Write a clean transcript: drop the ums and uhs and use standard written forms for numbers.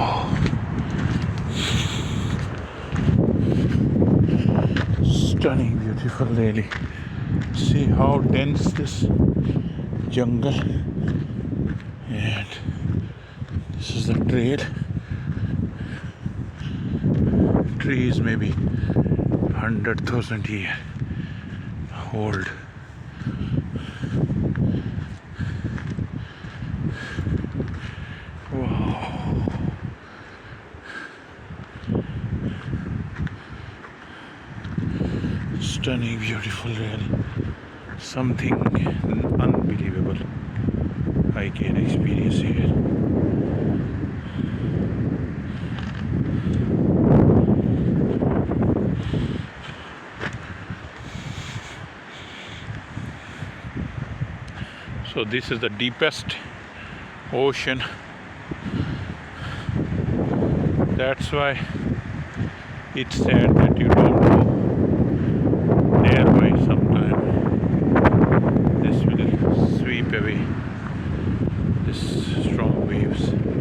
Wow. Stunning, beautiful, really. See how dense this jungle, and this is the trail. Trees maybe 100,000 years old. Wow. Stunning, beautiful, really. Something unbelievable I can experience here. So this is the deepest ocean. That's why it's said that you don't go